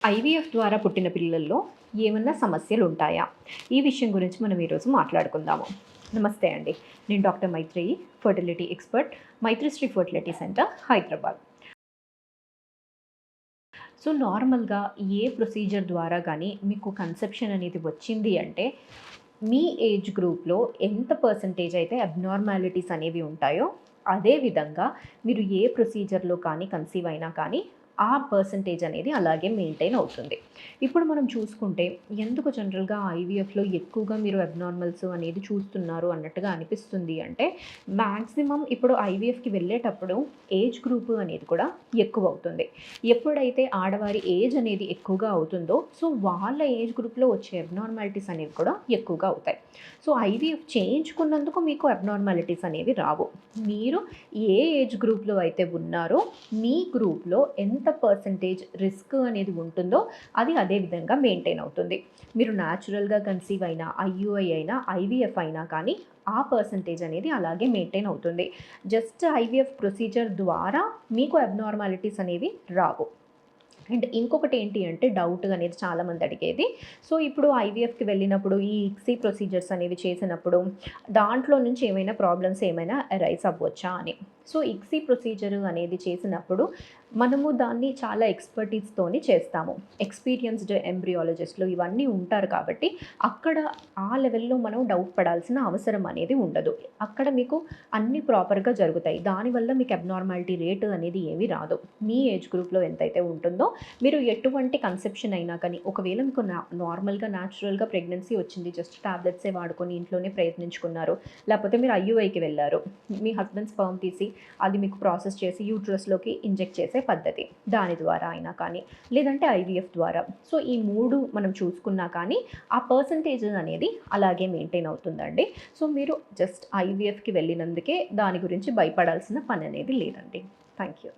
IVF ద్వారా పుట్టిన పిల్లల్లో ఏమన్నా సమస్యలు ఉంటాయా? ఈ విషయం గురించి మనం ఈరోజు మాట్లాడుకుందాము. నమస్తే అండి. నేను doctor Maitreyi, fertility expert, Maitrisri fertility centre, Hyderabad. So నార్మల్‌గా ఏ ప్రొసీజర్ ద్వారా గానీ మీకు కన్సెప్షన్ అనేది వచ్చింది అంటే, మీ ఏజ్ గ్రూప్‌లో ఎంత పర్సెంటేజ్ అయితే అబ్నార్మాలిటీస్ అనేవి ఉంటాయో, అదే విధంగా మీరు ఏ ప్రొసీజర్‌లో కానీ కన్సీవ్ అయినా కానీ ఆ పర్సెంటేజ్ అనేది అలాగే మెయింటైన్ అవుతుంది. ఇప్పుడు మనం చూసుకుంటే ఎందుకు జనరల్‌గా ఐవీఎఫ్‌లో ఎక్కువగా మీరు అబ్నార్మల్స్ అనేది చూస్తున్నారు అన్నట్టుగా అనిపిస్తుంది అంటే, మాక్సిమం ఇప్పుడు ఐవీఎఫ్‌కి వెళ్ళేటప్పుడు ఏజ్ గ్రూప్ అనేది కూడా ఎక్కువవుతుంది. ఎప్పుడైతే ఆడవారి ఏజ్ అనేది ఎక్కువగా అవుతుందో, సో వాళ్ళ ఏజ్ గ్రూప్‌లో వచ్చే అబ్నార్మాలిటీస్ అనేవి కూడా ఎక్కువగా అవుతాయి. సో ఐవీఎఫ్ చేయించుకున్నందుకు మీకు అబ్నార్మాలిటీస్ అనేవి రావు. మీరు ఏ ఏజ్ గ్రూప్‌లో అయితే ఉన్నారో, మీ గ్రూప్‌లో ఎంత పర్సెంటేజ్ రిస్క్ అనేది ఉంటుందో అది అదే విధంగా మెయింటైన్ అవుతుంది. మీరు న్యాచురల్‌గా కన్సీవ్ అయినా, ఐయూఐ అయినా, ఐవీఎఫ్ అయినా కానీ ఆ పర్సెంటేజ్ అనేది అలాగే మెయింటైన్ అవుతుంది. జస్ట్ ఐవీఎఫ్ ప్రొసీజర్ ద్వారా మీకు అబ్నార్మాలిటీస్ అనేవి రావు. అండ్ ఇంకొకటి ఏంటి అంటే డౌట్ అనేది చాలామంది అడిగేది. సో ఇప్పుడు ఐవీఎఫ్‌కి వెళ్ళినప్పుడు ఈ ఇక్సీ ప్రొసీజర్స్ అనేవి చేసినప్పుడు దాంట్లో నుంచి ఏమైనా ప్రాబ్లమ్స్ ఏమైనా అరైజ్ అవ్వొచ్చా అని. సో ఇక్సీ ప్రొసీజర్ అనేది చేసినప్పుడు మనము దాన్ని చాలా ఎక్స్‌పర్టీస్‌తోని చేస్తాము. ఎక్స్‌పీరియన్స్‌డ్ ఎంబ్రియాలజిస్ట్‌లు ఇవన్నీ ఉంటారు కాబట్టి అక్కడ ఆ లెవెల్‌లో మనం డౌట్ పడాల్సిన అవసరం అనేది ఉండదు. అక్కడ మీకు అన్నీ ప్రాపర్‌గా జరుగుతాయి. దానివల్ల మీకు అబ్నార్మాలిటీ రేట్ అనేది ఏమీ రాదు. మీ ఏజ్ గ్రూప్‌లో ఎంతైతే ఉంటుందో మీరు ఎటువంటి కన్సెప్షన్ అయినా కానీ ఒకవేళ మీకు నార్మల్‌గా న్యాచురల్‌గా ప్రెగ్నెన్సీ వచ్చింది. జస్ట్ టాబ్లెట్సే వాడుకొని ఇంట్లోనే ప్రయత్నించుకున్నారు. లేకపోతే మీరు ఐయూఐకి వెళ్లారు. మీ హస్బెండ్ స్పెర్మ్ తీసి అది మీకు ప్రాసెస్ చేసి యూట్రస్‌లోకి ఇంజెక్ట్ చేసే పద్ధతి. దాని ద్వారా అయినా కానీ లేదంటే ఐవీఎఫ్ ద్వారా. సో ఈ 3 మనం చూసుకున్నా కానీ ఆ పర్సెంటేజ్ అనేది అలాగే మెయింటైన్ అవుతుందండి. సో మీరు జస్ట్ ఐవీఎఫ్‌కి వెళ్ళినందుకే దాని గురించి భయపడాల్సిన పని అనేది లేదండి. Thank you.